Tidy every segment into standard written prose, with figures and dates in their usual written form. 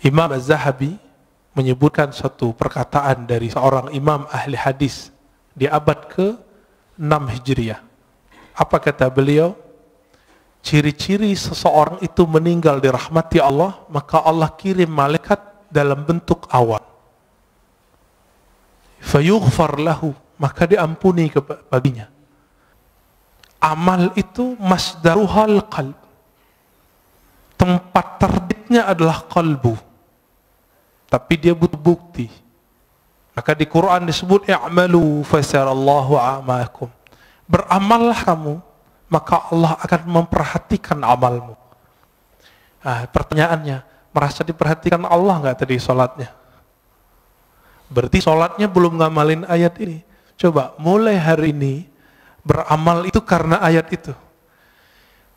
Imam Az-Zahabi menyebutkan suatu perkataan dari seorang imam ahli hadis di abad ke-6 Hijriah. Apa kata beliau? Ciri-ciri seseorang itu meninggal dirahmati Allah, maka Allah kirim malaikat dalam bentuk awan. Fayughfar lahu, maka diampuni baginya. Amal itu masdaruhal qalb. Tempat terbitnya adalah kalbu. Tapi dia butuh bukti. Maka di Quran disebut i'malu fasarallahu a'makum. Beramallah kamu, maka Allah akan memperhatikan amalmu. Pertanyaannya, merasa diperhatikan Allah nggak tadi sholatnya? Berarti sholatnya belum ngamalin ayat ini. Coba mulai hari ini beramal itu karena ayat itu.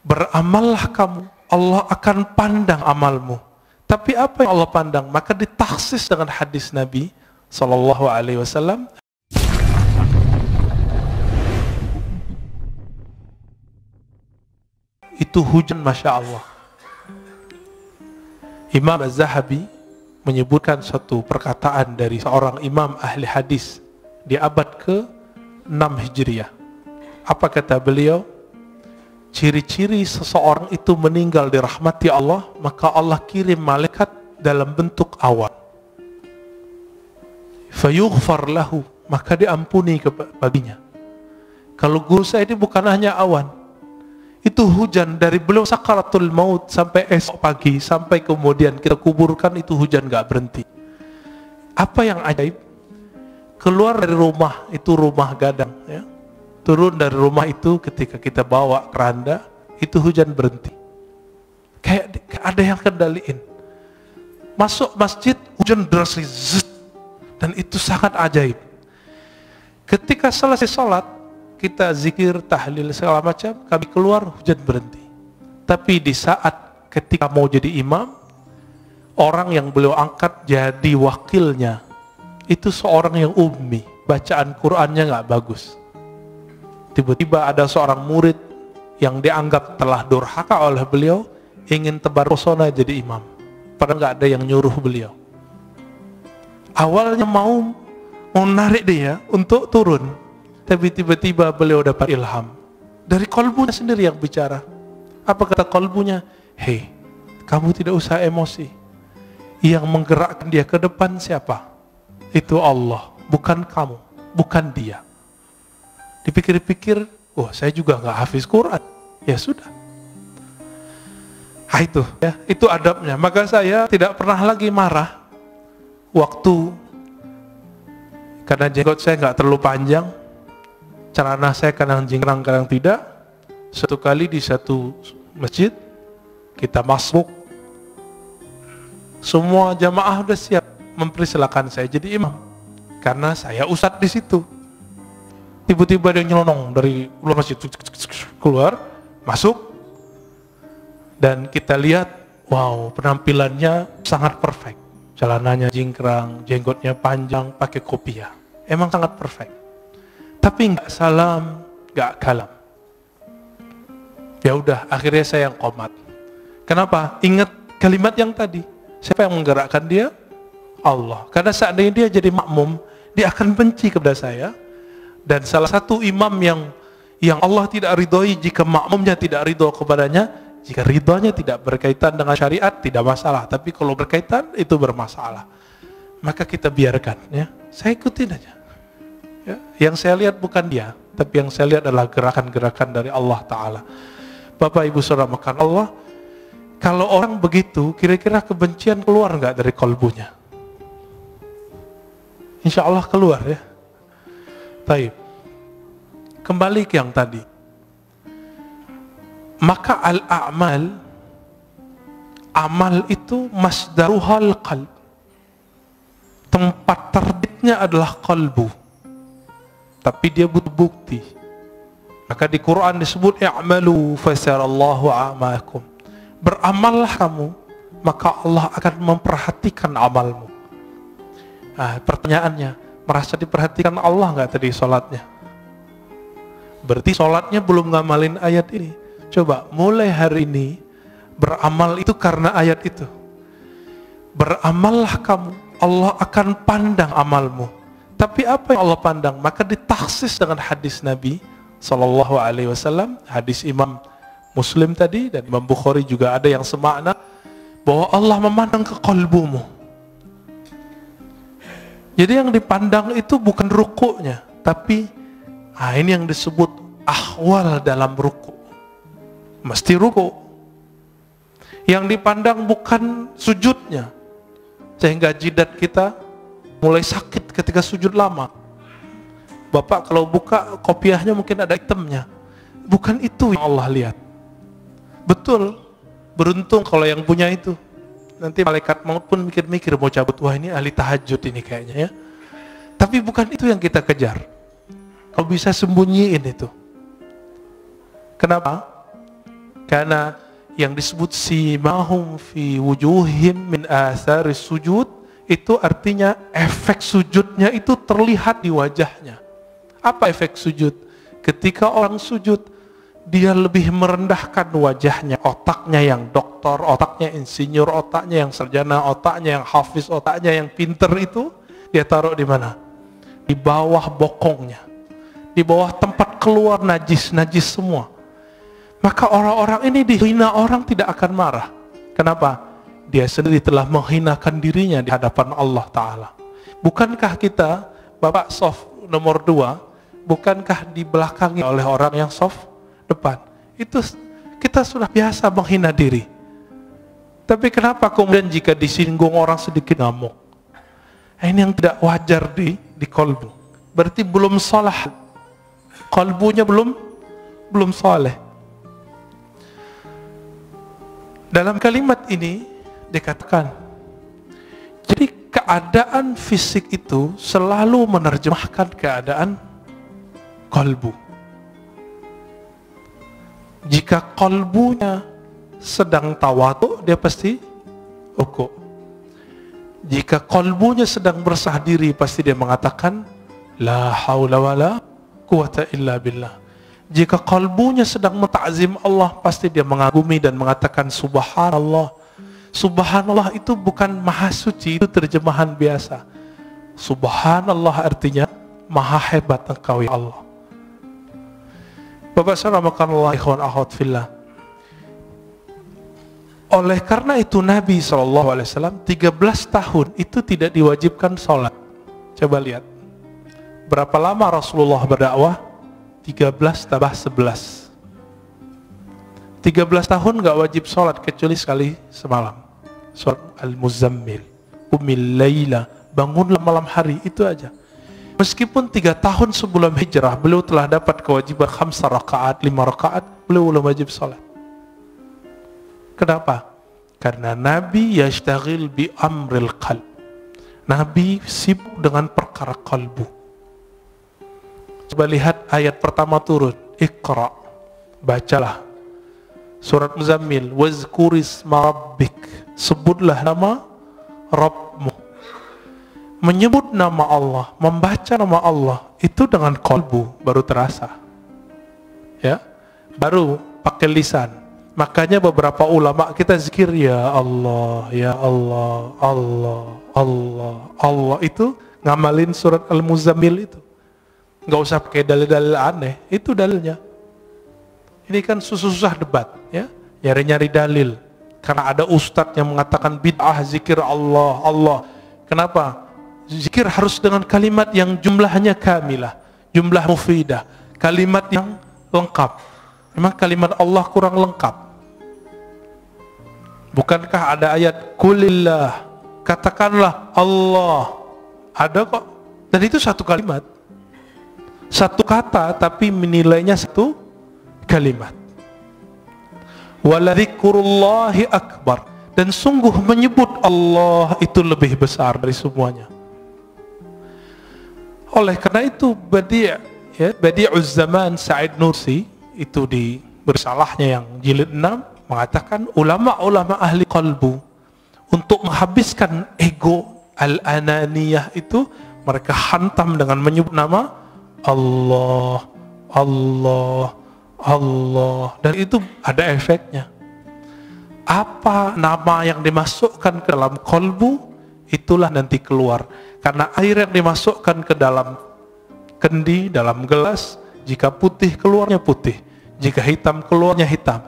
Beramallah kamu, Allah akan pandang amalmu. Tapi apa yang Allah pandang? Maka ditaksis dengan hadis Nabi Sallallahu Alaihi Wasallam. Itu hujan, Masya Allah. Imam Az-Zahabi menyebutkan suatu perkataan dari seorang imam ahli hadis di abad ke-6 Hijriah. Apa kata beliau? Ciri-ciri seseorang itu meninggal dirahmati Allah, maka Allah kirim malaikat dalam bentuk awan. Fayughfar lahu, maka diampuni baginya. Kalau guru saya ini bukan hanya awan, itu hujan dari beliau sakaratul maut sampai esok pagi, sampai kemudian kita kuburkan, itu hujan gak berhenti. Apa yang ajaib? Keluar dari rumah, itu rumah gadang ya. Turun dari rumah itu ketika kita bawa keranda, itu hujan berhenti. Kayak ada yang kendaliin. Masuk masjid, hujan deras, dan itu sangat ajaib. Ketika selesai sholat, kita zikir, tahlil, segala macam, kami keluar, hujan berhenti. Tapi di saat ketika mau jadi imam, orang yang beliau angkat jadi wakilnya, itu seorang yang ummi, bacaan Qur'annya gak bagus. Tiba-tiba ada seorang murid yang dianggap telah durhaka oleh beliau, ingin tebar pesona jadi imam. Padahal gak ada yang nyuruh beliau. Awalnya mau narik dia untuk turun, tapi tiba-tiba beliau dapat ilham dari kalbunya sendiri yang bicara. Apa kata kalbunya? Hei, kamu tidak usah emosi. Yang menggerakkan dia ke depan siapa? Itu Allah, bukan kamu, bukan dia. Dipikir-pikir, saya juga nggak hafiz Quran. Ya sudah. Itu ya, itu adabnya. Maka saya tidak pernah lagi marah waktu, karena jenggot saya nggak terlalu panjang, celana saya kadang jingkrang kadang tidak. Satu kali di satu masjid kita masuk, semua jamaah udah siap mempersilakan saya jadi imam karena saya ustadz di situ. Tiba-tiba dia nyelonong dari luar masjid, keluar, masuk, dan kita lihat, wow, penampilannya sangat perfect. Celananya jingkrang, jenggotnya panjang, pakai kopiah. Emang sangat perfect. Tapi nggak salam, nggak kalam. Ya udah, akhirnya saya yang qomat. Kenapa? Ingat kalimat yang tadi. Siapa yang menggerakkan dia? Allah. Karena seandainya dia jadi makmum, dia akan benci kepada saya. Dan salah satu imam yang Allah tidak ridhoi jika makmumnya tidak ridho kepadanya. Jika ridhonya tidak berkaitan dengan syariat, tidak masalah. Tapi kalau berkaitan, itu bermasalah. Maka kita biarkan ya. Saya ikutin aja ya. Yang saya lihat bukan dia, tapi yang saya lihat adalah gerakan-gerakan dari Allah Ta'ala. Bapak Ibu Saudara makan Allah, kalau orang begitu, kira-kira kebencian keluar nggak dari kalbunya? Insya Allah keluar ya. Baik. Kembali ke yang tadi. Maka al-a'mal, amal itu masdaruhal qalb. Tempat terbitnya adalah kalbu. Tapi dia butuh bukti. Maka di Quran disebut i'malu fasarallahu a'makum. Beramallah kamu, maka Allah akan memperhatikan amalmu. Pertanyaannya, merasa diperhatikan Allah nggak tadi sholatnya? Berarti sholatnya belum ngamalin ayat ini. Coba mulai hari ini beramal itu karena ayat itu. beramallah kamu, Allah akan pandang amalmu. Tapi apa yang Allah pandang? Maka ditaksis dengan hadis Nabi Sallallahu Alaihi Wasallam, hadis Imam Muslim tadi dan Imam Bukhari juga ada yang semakna, bahwa Allah memandang ke qalbumu. Jadi yang dipandang itu bukan rukuknya, tapi ini yang disebut ahwal dalam ruku. Mesti ruku. Yang dipandang bukan sujudnya, sehingga jidat kita mulai sakit ketika sujud lama. Bapak kalau buka kopiahnya mungkin ada hitamnya. Bukan itu yang Allah lihat. Betul, beruntung kalau yang punya itu. Nanti malaikat maut pun mikir-mikir mau cabut, wah ini ahli tahajud ini kayaknya ya. Tapi bukan itu yang kita kejar. Kalau bisa sembunyiin itu. Kenapa? Karena yang disebut simahum fi wujuhim min athari sujud, itu artinya efek sujudnya itu terlihat di wajahnya. Apa efek sujud? Ketika orang sujud, dia lebih merendahkan wajahnya, otaknya yang doktor, otaknya insinyur, otaknya yang sarjana, otaknya yang hafiz, otaknya yang pinter itu, dia taruh di mana? Di bawah bokongnya, di bawah tempat keluar najis semua. Maka orang-orang ini dihina orang tidak akan marah. Kenapa? Dia sendiri telah menghinakan dirinya di hadapan Allah Ta'ala. Bukankah kita, Bapak soft nomor 2, bukankah dibelakangi oleh orang yang soft depan? Itu kita sudah biasa menghina diri. Tapi kenapa kemudian jika disinggung orang sedikit ngamuk? Ini yang tidak wajar di kolbu. Berarti belum salah. Kolbunya belum saleh. Dalam kalimat ini dikatakan, jadi keadaan fisik itu selalu menerjemahkan keadaan kolbu. Jika kolbunya sedang tawadu, dia pasti ruku. Jika kolbunya sedang bersah diri, pasti dia mengatakan la haula wala quwata illa billah. Jika kolbunya sedang menta'zim Allah, pasti dia mengagumi dan mengatakan subhanallah. Subhanallah itu bukan maha suci, itu terjemahan biasa. Subhanallah artinya maha hebat engkau ya Allah. Bapak saramakanallah ikhwan akhwat fillah. Oleh karena itu Nabi SAW 13 tahun itu tidak diwajibkan sholat. Coba lihat, berapa lama Rasulullah berdakwah? 13 tambah 11. 13 tahun gak wajib sholat kecuali sekali semalam. Surat Al-Muzammil, Qumil Laila, bangunlah malam hari, itu aja. Meskipun 3 tahun sebelum hijrah beliau telah dapat kewajiban 5 rakaat, beliau belum wajib sholat. Kenapa? Karena Nabi yashtagil bi amril qalb. Nabi sibuk dengan perkara kalbu. Coba lihat ayat pertama turun, Iqra, bacalah. Surat Muzammil, wazkurisma rabbik, sebutlah nama Rabbmu. Menyebut nama Allah, membaca nama Allah, itu dengan kalbu baru terasa. Ya, baru pakai lisan. Makanya beberapa ulama kita zikir ya Allah, ya Allah, Allah, Allah, Allah, itu ngamalin surat Al-Muzammil itu. Nggak usah pakai dalil-dalil aneh, itu dalilnya. Ini kan susah debat, ya, nyari-nyari dalil. Karena ada ustadz yang mengatakan bid'ah zikir Allah, Allah. Kenapa? Zikir harus dengan kalimat yang jumlahnya kamilah, jumlah mufidah, kalimat yang lengkap. Memang kalimat Allah kurang lengkap. Bukankah ada ayat kulillah, katakanlah Allah, ada kok. Dan itu satu kalimat, satu kata, tapi menilainya satu kalimat. Waladzikrullahi akbar, dan sungguh menyebut Allah itu lebih besar dari semuanya. Oleh karena itu Badi'uz Zaman Sa'id Nursi itu di bersalahnya yang jilid 6 mengatakan ulama-ulama ahli qalbu untuk menghabiskan ego al-ananiyah itu mereka hantam dengan menyebut nama Allah, Allah, Allah, dan itu ada efeknya. Apa nama yang dimasukkan ke dalam kolbu, itulah nanti keluar. Karena air yang dimasukkan ke dalam kendi, dalam gelas, jika putih keluarnya putih, jika hitam keluarnya hitam.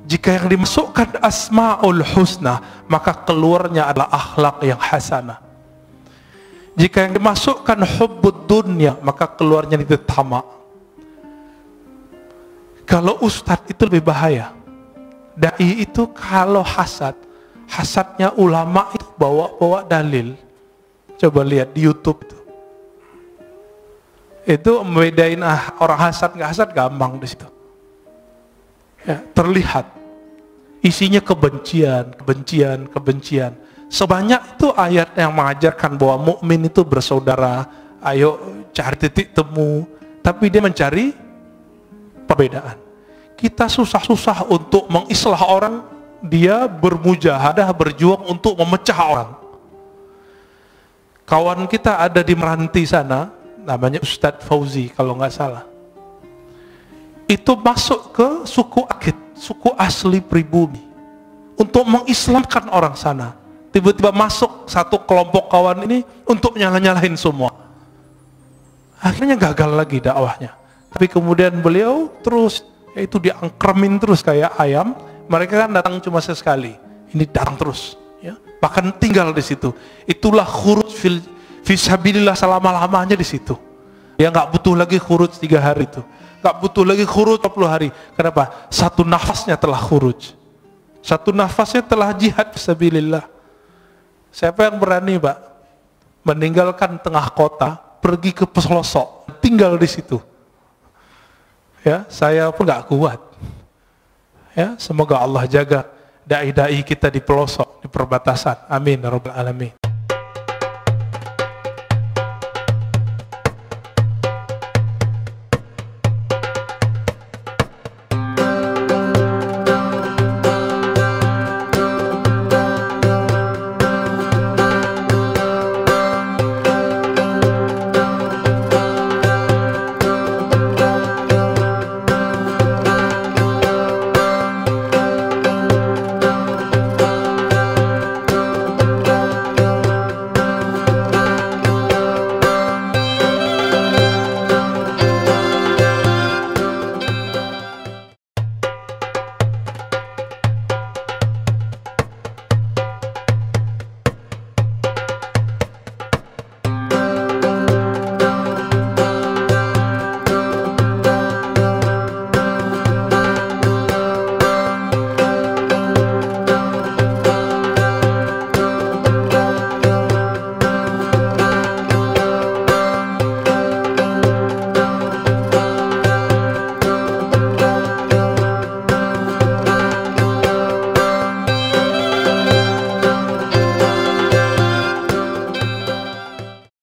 Jika yang dimasukkan asma'ul husna, maka keluarnya adalah akhlak yang hasanah. Jika yang dimasukkan hubbud dunya, maka keluarnya itu tamak. Kalau ustadz itu lebih bahaya. Dai itu kalau hasad, hasadnya ulama itu bawa dalil. Coba lihat di YouTube tuh. Itu membedain orang hasad nggak hasad gampang di situ. Ya, terlihat isinya kebencian, kebencian, kebencian. Sebanyak itu ayat yang mengajarkan bahwa mukmin itu bersaudara. Ayo cari titik temu. Tapi dia mencari perbedaan. Kita susah-susah untuk mengislah orang, dia bermujahadah, berjuang untuk memecah orang. Kawan kita ada di Meranti sana, namanya Ustadz Fauzi kalau nggak salah. Itu masuk ke suku Akit, suku asli pribumi, untuk mengislamkan orang sana. Tiba-tiba masuk satu kelompok kawan ini untuk nyalah-nyalahin semua. Akhirnya gagal lagi dakwahnya. Tapi kemudian beliau terus, yaitu diangkremin terus kayak ayam. Mereka kan datang cuma sekali, ini datang terus, ya. Bahkan tinggal di situ. Itulah khuruj fisabilillah selama-lamanya di situ. Dia nggak butuh lagi khuruj 3 hari itu, nggak butuh lagi khuruj 40 hari. Kenapa? Satu nafasnya telah khuruj, satu nafasnya telah jihad fisabilillah. Siapa yang berani, Pak, meninggalkan tengah kota, pergi ke pelosok, tinggal di situ? Ya, saya pun nggak kuat. Ya, semoga Allah jaga dai-dai kita di pelosok, di perbatasan. Amin ya rabbal alamin.